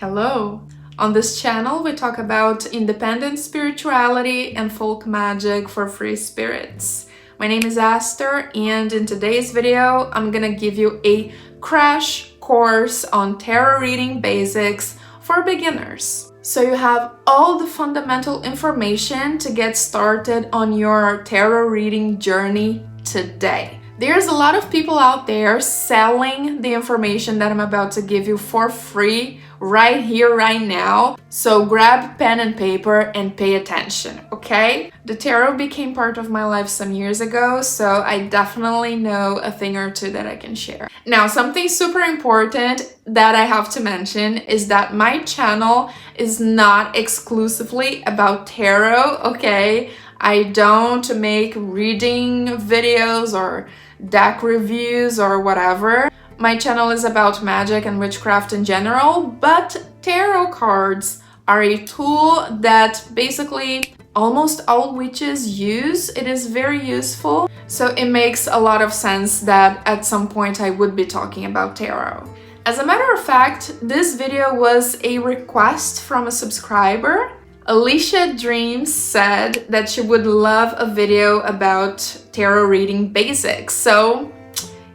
Hello! On this channel, we talk about independent spirituality and folk magic for free spirits. My name is Esther, and in today's video, I'm gonna give you a crash course on tarot reading basics for beginners. So you have all the fundamental information to get started on your tarot reading journey today. There's a lot of people out there selling the information that I'm about to give you for free right here, right now. So grab pen and paper and pay attention, okay? The tarot became part of my life some years ago, so I definitely know a thing or two that I can share. Now, something super important that I have to mention is that my channel is not exclusively about tarot, okay? I don't make reading videos or deck reviews or whatever. My channel is about magic and witchcraft in general, but tarot cards are a tool that basically almost all witches use. It is very useful, so it makes a lot of sense that at some point I would be talking about tarot. As a matter of fact, this video was a request from a subscriber. Alicia Dreams said that she would love a video about tarot reading basics, so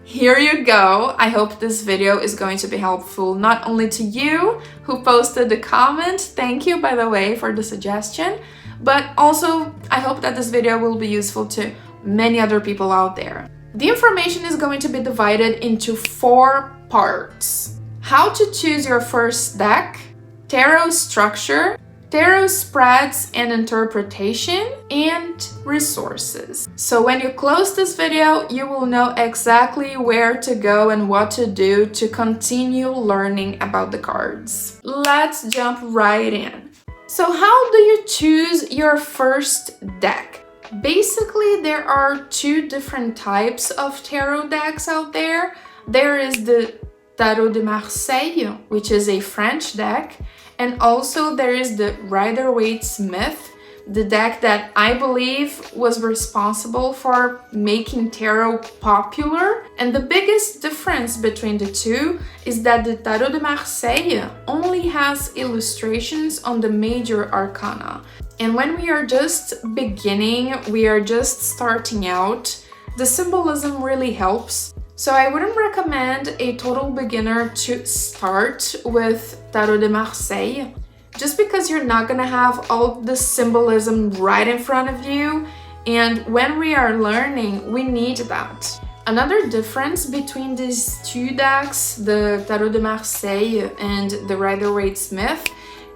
here you go. I hope this video is going to be helpful not only to you who posted the comment, thank you by the way for the suggestion, but also I hope that this video will be useful to many other people out there. The information is going to be divided into 4 parts. How to choose your first deck, tarot structure, tarot spreads and interpretation, and resources. So when you close this video, you will know exactly where to go and what to do to continue learning about the cards. Let's jump right in. So how do you choose your first deck? Basically, there are 2 different types of tarot decks out there. There is the Tarot de Marseille, which is a French deck, and also there is the Rider-Waite-Smith, the deck that I believe was responsible for making tarot popular. And the biggest difference between the 2 is that the Tarot de Marseille only has illustrations on the major arcana. And when we are just beginning, we are just starting out, the symbolism really helps. So I wouldn't recommend a total beginner to start with Tarot de Marseille, just because you're not gonna have all the symbolism right in front of you, and when we are learning, we need that. Another difference between these 2 decks, the Tarot de Marseille and the Rider-Waite-Smith,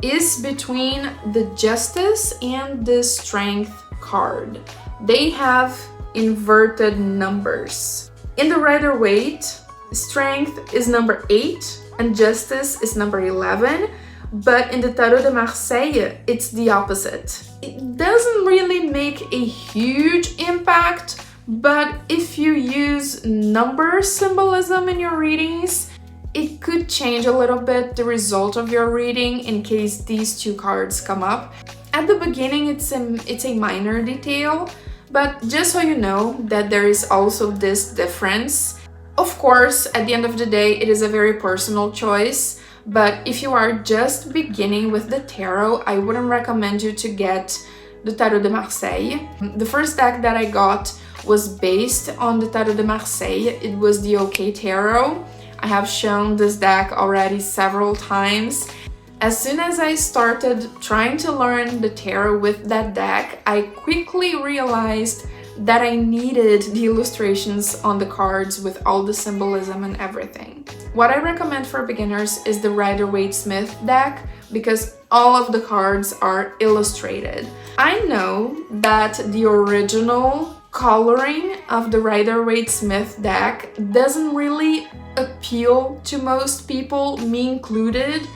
is between the Justice and the Strength card. They have inverted numbers. In the Rider-Waite, Strength is number 8 and Justice is number 11, but in the Tarot de Marseille, it's the opposite. It doesn't really make a huge impact, but if you use number symbolism in your readings, it could change a little bit the result of your reading in case these 2 cards come up. At the beginning, it's a minor detail, but just so you know that there is also this difference. Of course, at the end of the day, it is a very personal choice, but if you are just beginning with the tarot, I wouldn't recommend you to get the Tarot de Marseille. The first deck that I got was based on the Tarot de Marseille. It was the OK Tarot. I have shown this deck already several times. As soon as I started trying to learn the tarot with that deck, I quickly realized that I needed the illustrations on the cards with all the symbolism and everything. What I recommend for beginners is the Rider-Waite-Smith deck because all of the cards are illustrated. I know that the original coloring of the Rider-Waite-Smith deck doesn't really appeal to most people, me included.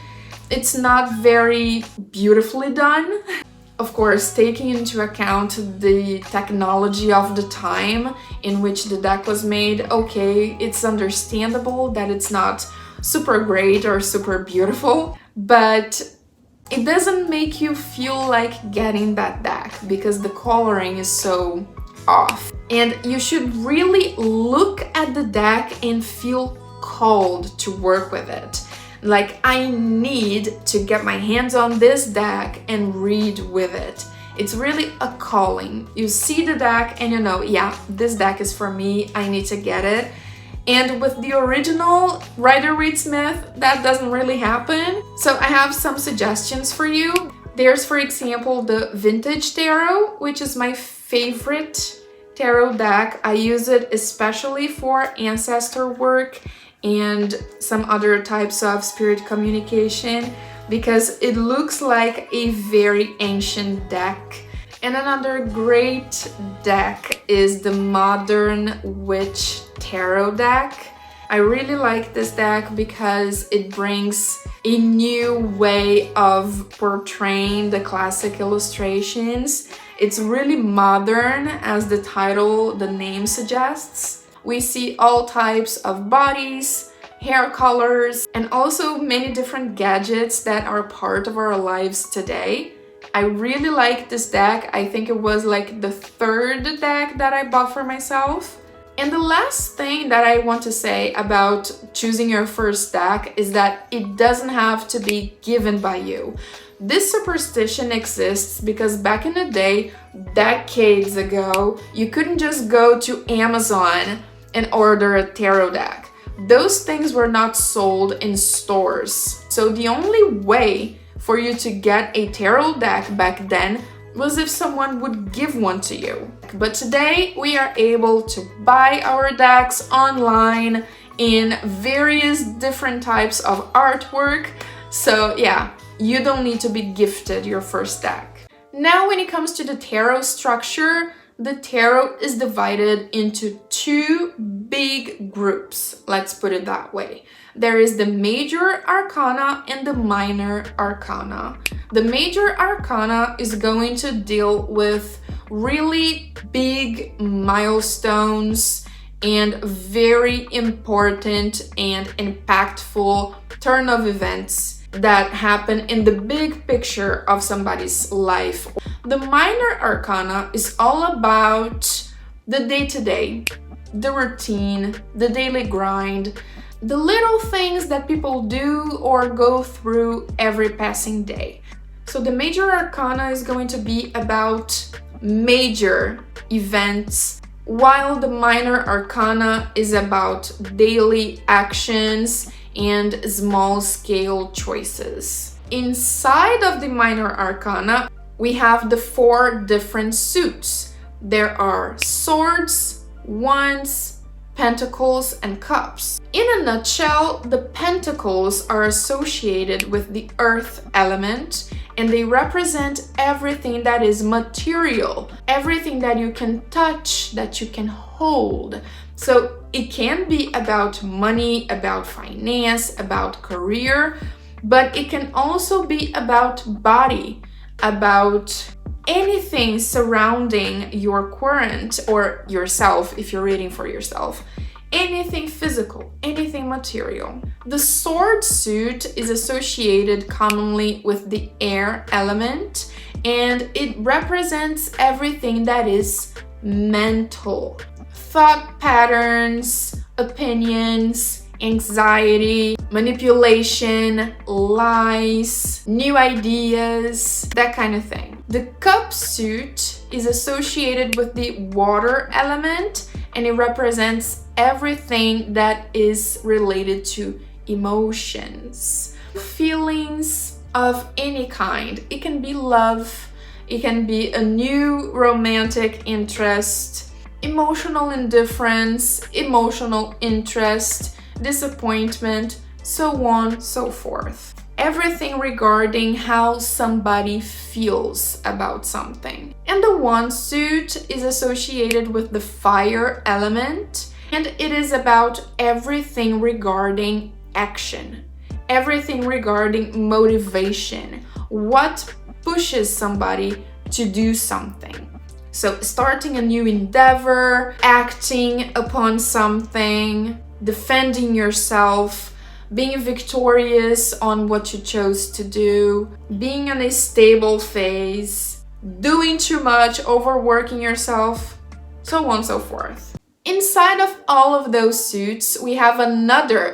It's not very beautifully done. Of course, taking into account the technology of the time in which the deck was made, okay, it's understandable that it's not super great or super beautiful, but it doesn't make you feel like getting that deck because the coloring is so off. And you should really look at the deck and feel called to work with it. Like, I need to get my hands on this deck and read with it. It's really a calling. You see the deck and you know, yeah, this deck is for me, I need to get it. And with the original Rider-Waite-Smith, that doesn't really happen. So I have some suggestions for you. There's, for example, the Vintage Tarot, which is my favorite tarot deck. I use it especially for ancestor work and some other types of spirit communication because it looks like a very ancient deck. And another great deck is the Modern Witch Tarot deck. I really like this deck because it brings a new way of portraying the classic illustrations. It's really modern, as the title, the name suggests. We see all types of bodies, hair colors, and also many different gadgets that are part of our lives today. I really like this deck. I think it was like the third deck that I bought for myself. And the last thing that I want to say about choosing your first deck is that it doesn't have to be given by you. This superstition exists because back in the day, decades ago, you couldn't just go to Amazon and order a tarot deck. Those things were not sold in stores. So the only way for you to get a tarot deck back then was if someone would give one to you. But today we are able to buy our decks online in various different types of artwork. So yeah, you don't need to be gifted your first deck. Now when it comes to the tarot structure, the tarot is divided into two big groups, let's put it that way. There is the major arcana and the minor arcana. The major arcana is going to deal with really big milestones and very important and impactful turn of events that happen in the big picture of somebody's life. The minor arcana is all about the day-to-day, the routine, the daily grind, the little things that people do or go through every passing day. So the major arcana is going to be about major events, while the minor arcana is about daily actions and small-scale choices. Inside of the minor arcana, we have the four different suits. There are swords, wands, pentacles, and cups. In a nutshell, the pentacles are associated with the earth element, and they represent everything that is material, everything that you can touch, that you can hold. So it can be about money, about finance, about career, but it can also be about body, about anything surrounding your current or yourself if you're reading for yourself. Anything physical, anything material. The sword suit is associated commonly with the air element, and it represents everything that is mental. Thought patterns, opinions, anxiety, manipulation, lies, new ideas, that kind of thing. The cup suit is associated with the water element, and it represents everything that is related to emotions, feelings of any kind. It can be love, it can be a new romantic interest, emotional indifference, emotional interest, disappointment, so on, so forth. Everything regarding how somebody feels about something. And the wand suit is associated with the fire element, and it is about everything regarding action, everything regarding motivation, what pushes somebody to do something. So starting a new endeavor, acting upon something, defending yourself, being victorious on what you chose to do, being in a stable phase, doing too much, overworking yourself, so on and so forth. Inside of all of those suits, we have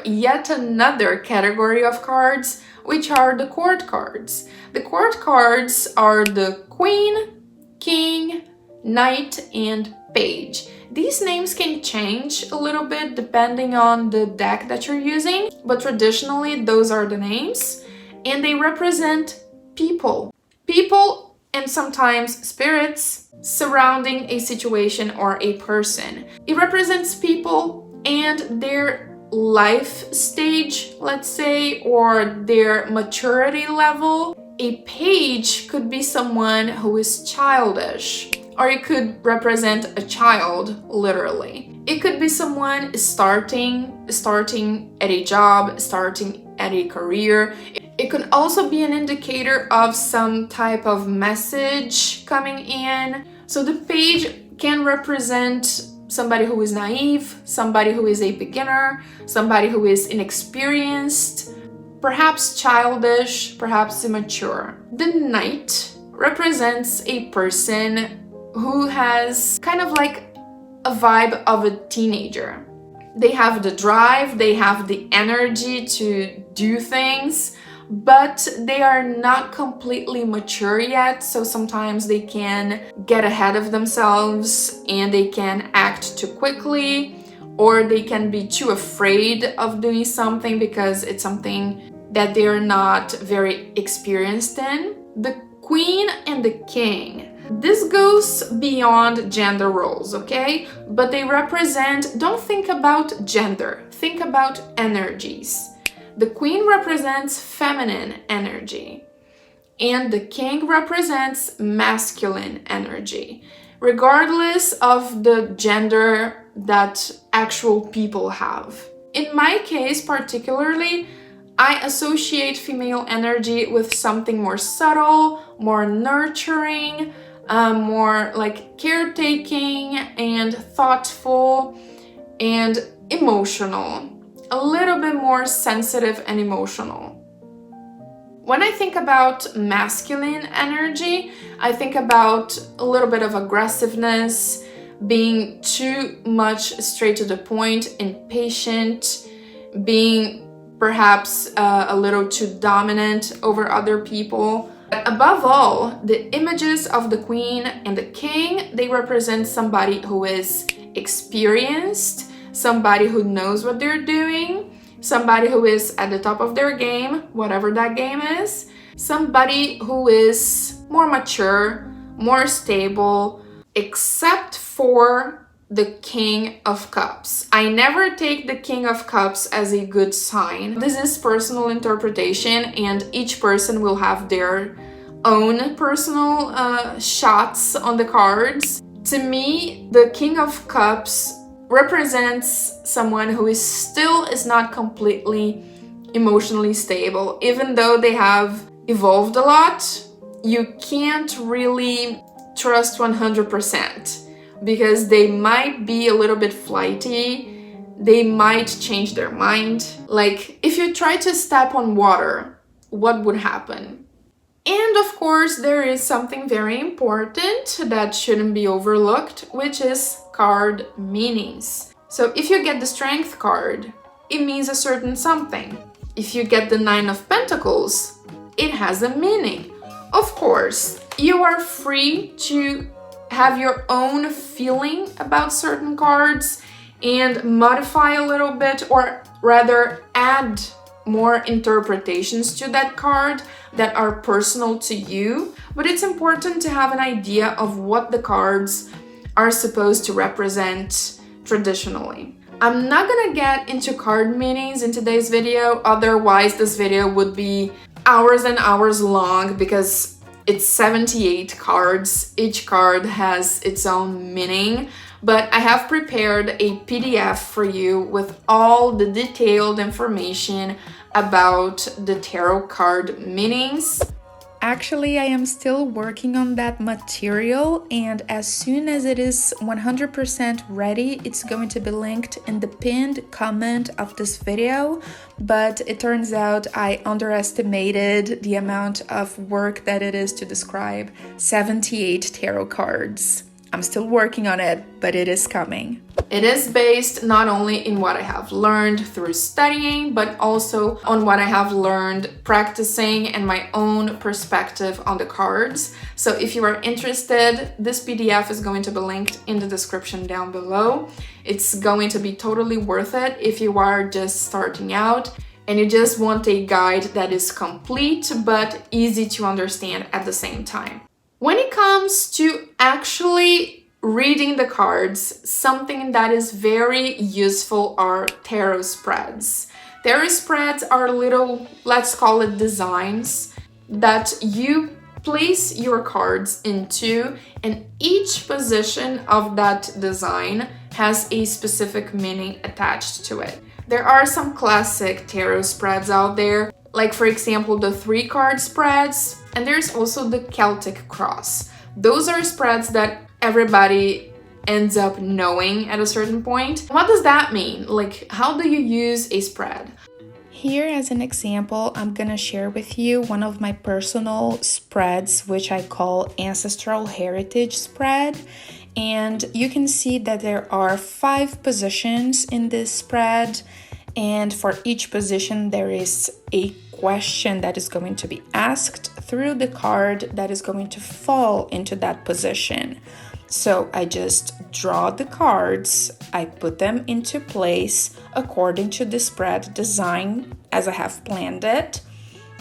yet another category of cards, which are the court cards. The court cards are the Queen, King, Knight, and Page. These names can change a little bit depending on the deck that you're using, but traditionally those are the names, and they represent people. People and sometimes spirits surrounding a situation or a person. It represents people and their life stage, let's say, or their maturity level. A page could be someone who is childish, or it could represent a child, literally. It could be someone starting at a job, starting at a career. It could also be an indicator of some type of message coming in. So the page can represent somebody who is naive, somebody who is a beginner, somebody who is inexperienced, perhaps childish, perhaps immature. The Knight represents a person who has kind of like a vibe of a teenager. They have the drive, they have the energy to do things, but they are not completely mature yet, so sometimes they can get ahead of themselves and they can act too quickly, or they can be too afraid of doing something because it's something that they're not very experienced in. The Queen and the King. This goes beyond gender roles, okay? But they represent, don't think about gender, think about energies. The Queen represents feminine energy, and the King represents masculine energy, regardless of the gender that actual people have. In my case, particularly, I associate female energy with something more subtle, more nurturing, more like caretaking and thoughtful and emotional. A little bit more sensitive and emotional. When I think about masculine energy, I think about a little bit of aggressiveness, being too much straight to the point, impatient, being perhaps a little too dominant over other people. But above all, the images of the Queen and the King, they represent somebody who is experienced, somebody who knows what they're doing, somebody who is at the top of their game, whatever that game is, somebody who is more mature, more stable, except for the King of Cups. I never take the King of Cups as a good sign. This is personal interpretation, and each person will have their own personal shots on the cards. To me, the King of Cups represents someone who is not completely emotionally stable. Even though they have evolved a lot, you can't really trust 100% because they might be a little bit flighty, they might change their mind. Like, if you try to step on water, what would happen? And of course, there is something very important that shouldn't be overlooked, which is card meanings. So if you get the Strength card, it means a certain something. If you get the Nine of Pentacles, it has a meaning. Of course, you are free to have your own feeling about certain cards and modify a little bit, or rather add more interpretations to that card that are personal to you, but it's important to have an idea of what the cards are supposed to represent traditionally. I'm not gonna get into card meanings in today's video, otherwise this video would be hours and hours long because it's 78 cards. Each card has its own meaning, but I have prepared a PDF for you with all the detailed information about the tarot card meanings. Actually, I am still working on that material, and as soon as it is 100% ready, it's going to be linked in the pinned comment of this video. But it turns out I underestimated the amount of work that it is to describe 78 tarot cards. I'm still working on it, but it is coming. It is based not only in what I have learned through studying, but also on what I have learned practicing and my own perspective on the cards. So if you are interested, this PDF is going to be linked in the description down below. It's going to be totally worth it if you are just starting out and you just want a guide that is complete but easy to understand at the same time. When it comes to actually reading the cards, something that is very useful are tarot spreads. Tarot spreads are little, let's call it designs, that you place your cards into, and each position of that design has a specific meaning attached to it. There are some classic tarot spreads out there, like for example the 3-card spreads, and there's also the Celtic cross. Those are spreads that everybody ends up knowing at a certain point. What does that mean? Like, how do you use a spread? Here as an example, I'm gonna share with you one of my personal spreads, which I call Ancestral Heritage Spread. And you can see that there are 5 positions in this spread, and for each position there is a question that is going to be asked through the card that is going to fall into that position. So I just draw the cards, I put them into place according to the spread design as I have planned it.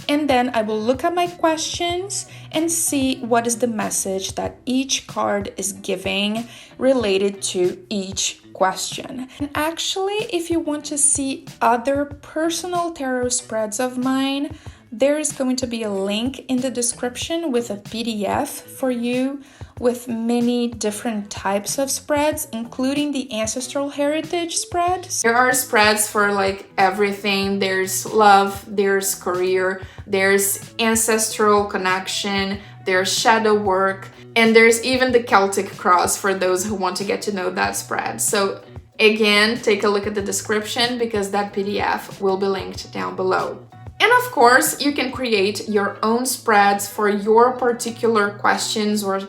And then I will look at my questions and see what is the message that each card is giving related to each question. And actually, if you want to see other personal tarot spreads of mine, there is going to be a link in the description with a PDF for you with many different types of spreads, including the Ancestral Heritage spread. There are spreads for like everything. There's love, there's career, there's ancestral connection, there's shadow work, and there's even the Celtic cross for those who want to get to know that spread. So again, take a look at the description because that PDF will be linked down below. And of course, you can create your own spreads for your particular questions or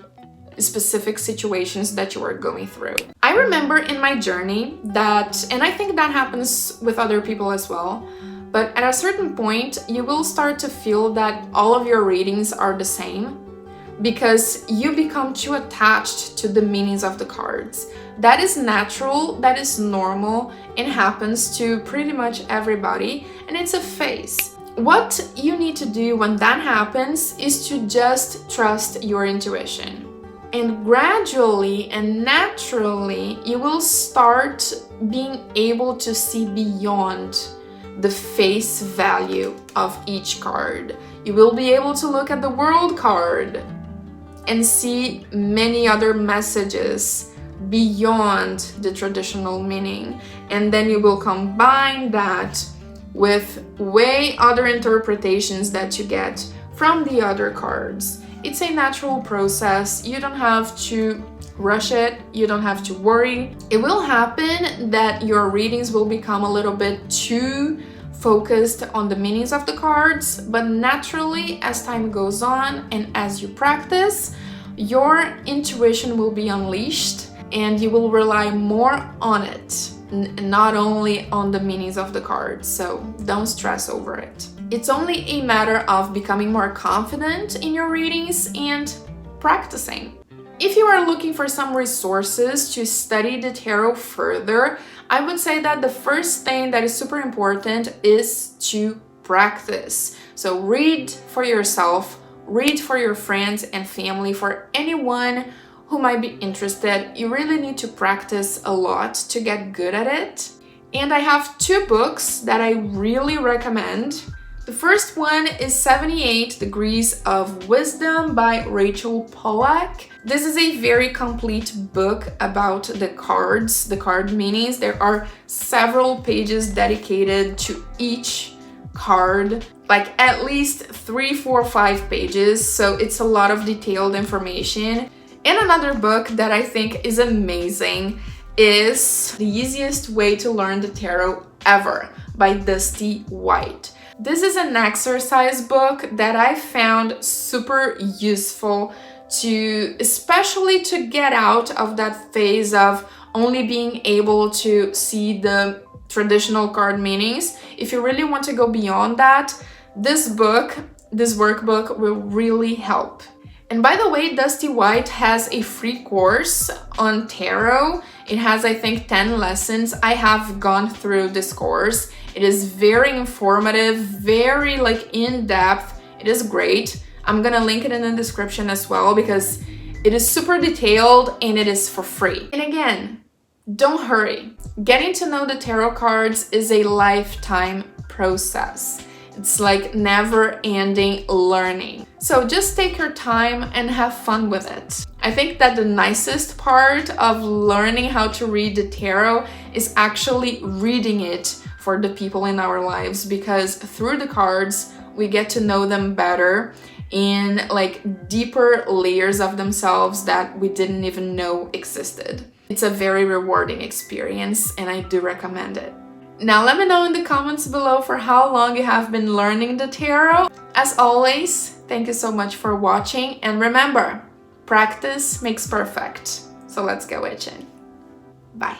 specific situations that you are going through. I remember in my journey that, and I think that happens with other people as well, but at a certain point, you will start to feel that all of your readings are the same because you become too attached to the meanings of the cards. That is natural, that is normal, it happens to pretty much everybody, and it's a phase. What you need to do when that happens is to just trust your intuition. And gradually and naturally, you will start being able to see beyond the face value of each card. You will be able to look at the World card and see many other messages beyond the traditional meaning. And then you will combine that with way other interpretations that you get from the other cards. It's a natural process. You don't have to rush it. You don't have to worry. It will happen that your readings will become a little bit too focused on the meanings of the cards, but naturally, as time goes on and as you practice, your intuition will be unleashed and you will rely more on it, not only on the meanings of the cards. So don't stress over it. It's only a matter of becoming more confident in your readings and practicing. If you are looking for some resources to study the tarot further, I would say that the first thing that is super important is to practice. So read for yourself, read for your friends and family, for anyone who might be interested. You really need to practice a lot to get good at it. And I have 2 books that I really recommend. The first one is 78 Degrees of Wisdom by Rachel Pollack. This is a very complete book about the cards, the card meanings. There are several pages dedicated to each card, like at least 3, 4, 5 pages. So it's a lot of detailed information. And another book that I think is amazing is The Easiest Way to Learn the Tarot Ever by Dusty White. This is an exercise book that I found super useful especially to get out of that phase of only being able to see the traditional card meanings. If you really want to go beyond that, this workbook will really help. And by the way, Dusty White has a free course on tarot. It has, I think, 10 lessons. I have gone through this course. It is very informative, very in-depth. It is great. I'm gonna link it in the description as well because it is super detailed and it is for free. And again, don't hurry. Getting to know the tarot cards is a lifetime process. It's like never-ending learning. So just take your time and have fun with it. I think that the nicest part of learning how to read the tarot is actually reading it for the people in our lives, because through the cards, we get to know them better in deeper layers of themselves that we didn't even know existed. It's a very rewarding experience and I do recommend it. Now let me know in the comments below for how long you have been learning the tarot. As always, thank you so much for watching, and remember, practice makes perfect. So let's get witching. Bye.